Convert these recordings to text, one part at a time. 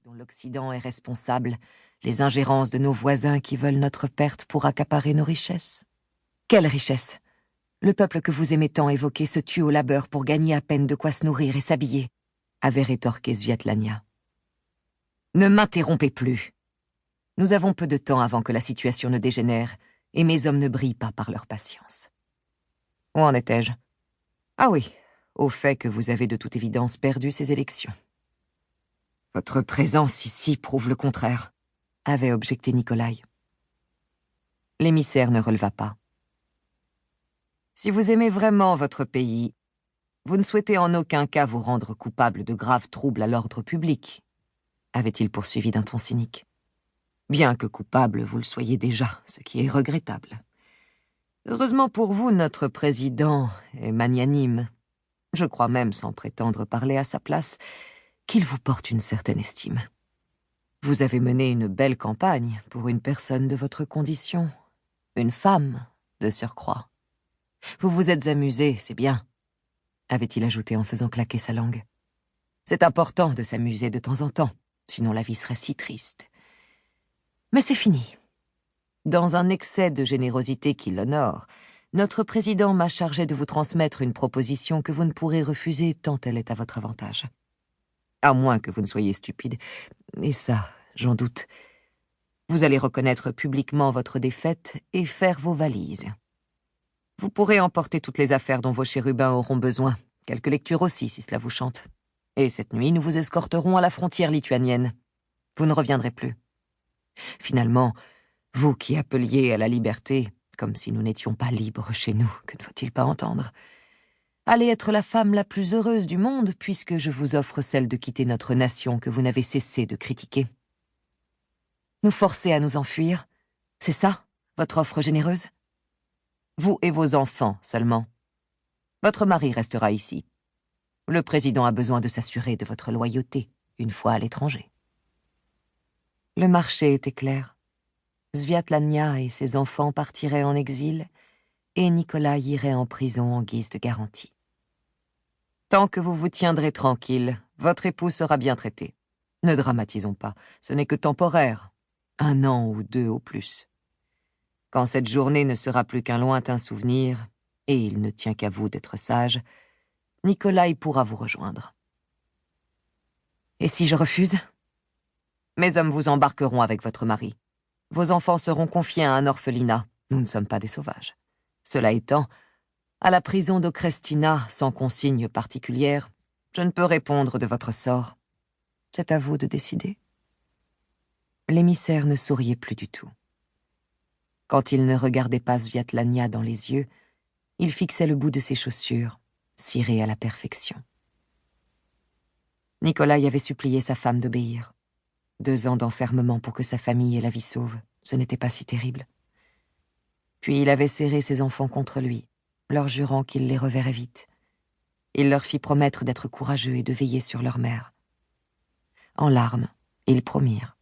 dont l'Occident est responsable, les ingérences de nos voisins qui veulent notre perte pour accaparer nos richesses. Quelle richesse? Le peuple que vous aimez tant évoquer se tue au labeur pour gagner à peine de quoi se nourrir et s'habiller, avait rétorqué Sviatlania. Ne m'interrompez plus. Nous avons peu de temps avant que la situation ne dégénère, et mes hommes ne brillent pas par leur patience. Où en étais-je? Ah oui, au fait que vous avez de toute évidence perdu ces élections. Votre présence ici prouve le contraire, avait objecté Nikolai. L'émissaire ne releva pas. Si vous aimez vraiment votre pays, vous ne souhaitez en aucun cas vous rendre coupable de graves troubles à l'ordre public, avait-il poursuivi d'un ton cynique. Bien que coupable, vous le soyez déjà, ce qui est regrettable. Heureusement pour vous, notre président est magnanime. Je crois même, sans prétendre parler à sa place, qu'il vous porte une certaine estime. Vous avez mené une belle campagne pour une personne de votre condition, une femme, de surcroît. Vous vous êtes amusé, c'est bien, avait-il ajouté en faisant claquer sa langue. C'est important de s'amuser de temps en temps, sinon la vie serait si triste. Mais c'est fini. Dans un excès de générosité qui l'honore, notre président m'a chargé de vous transmettre une proposition que vous ne pourrez refuser tant elle est à votre avantage. À moins que vous ne soyez stupide, et ça, j'en doute. Vous allez reconnaître publiquement votre défaite et faire vos valises. Vous pourrez emporter toutes les affaires dont vos chérubins auront besoin, quelques lectures aussi, si cela vous chante. Et cette nuit, nous vous escorterons à la frontière lituanienne. Vous ne reviendrez plus. Finalement, vous qui appeliez à la liberté, comme si nous n'étions pas libres chez nous, que ne faut-il pas entendre, allez être la femme la plus heureuse du monde, puisque je vous offre celle de quitter notre nation que vous n'avez cessé de critiquer. Nous forcer à nous enfuir, c'est ça, votre offre généreuse? Vous et vos enfants seulement. Votre mari restera ici. Le président a besoin de s'assurer de votre loyauté, une fois à l'étranger. Le marché était clair. Sviatlania et ses enfants partiraient en exil, et Nikolai irait en prison en guise de garantie. Tant que vous vous tiendrez tranquille, votre époux sera bien traité. Ne dramatisons pas, ce n'est que temporaire. 1 an ou 2 au plus. Quand cette journée ne sera plus qu'un lointain souvenir, et il ne tient qu'à vous d'être sage, Nikolai pourra vous rejoindre. Et si je refuse? Mes hommes vous embarqueront avec votre mari. Vos enfants seront confiés à un orphelinat. Nous ne sommes pas des sauvages. Cela étant, à la prison d'Okrestina, sans consigne particulière, je ne peux répondre de votre sort. C'est à vous de décider. L'émissaire ne souriait plus du tout. Quand il ne regardait pas Sviatlania dans les yeux, il fixait le bout de ses chaussures, cirées à la perfection. Nikolai avait supplié sa femme d'obéir. 2 ans d'enfermement pour que sa famille ait la vie sauve, ce n'était pas si terrible. Puis il avait serré ses enfants contre lui, leur jurant qu'il les reverrait vite. Il leur fit promettre d'être courageux et de veiller sur leur mère. En larmes, ils promirent.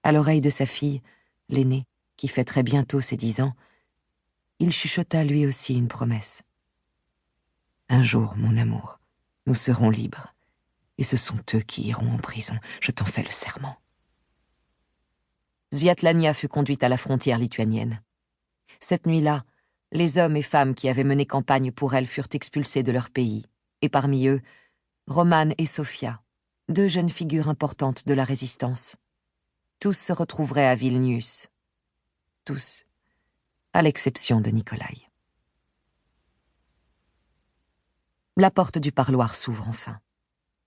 À l'oreille de sa fille, l'aînée, qui fêterait bientôt ses 10 ans, il chuchota lui aussi une promesse. Un jour, mon amour, nous serons libres, et ce sont eux qui iront en prison, je t'en fais le serment. Sviatlania fut conduite à la frontière lituanienne. Cette nuit-là, les hommes et femmes qui avaient mené campagne pour elle furent expulsés de leur pays, et parmi eux, Roman et Sofia, 2 jeunes figures importantes de la résistance. Tous se retrouveraient à Vilnius. Tous, à l'exception de Nikolai. La porte du parloir s'ouvre enfin.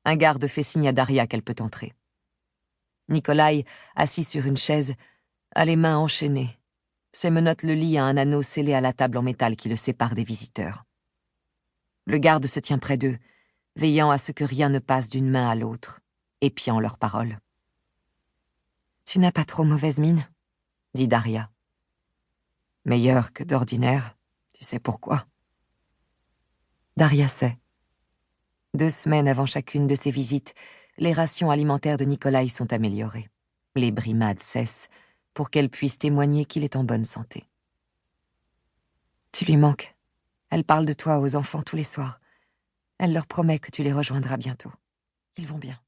Un garde fait signe à Daria qu'elle peut entrer. Nikolai, assis sur une chaise, a les mains enchaînées. Ses menottes le lient à un anneau scellé à la table en métal qui le sépare des visiteurs. Le garde se tient près d'eux, veillant à ce que rien ne passe d'une main à l'autre, épiant leurs paroles. « Tu n'as pas trop mauvaise mine ?» dit Daria. « Meilleure que d'ordinaire, tu sais pourquoi ?» Daria sait. 2 semaines avant chacune de ses visites, les rations alimentaires de Nikolai sont améliorées. Les brimades cessent, pour qu'elle puisse témoigner qu'il est en bonne santé. Tu lui manques. Elle parle de toi aux enfants tous les soirs. Elle leur promet que tu les rejoindras bientôt. Ils vont bien.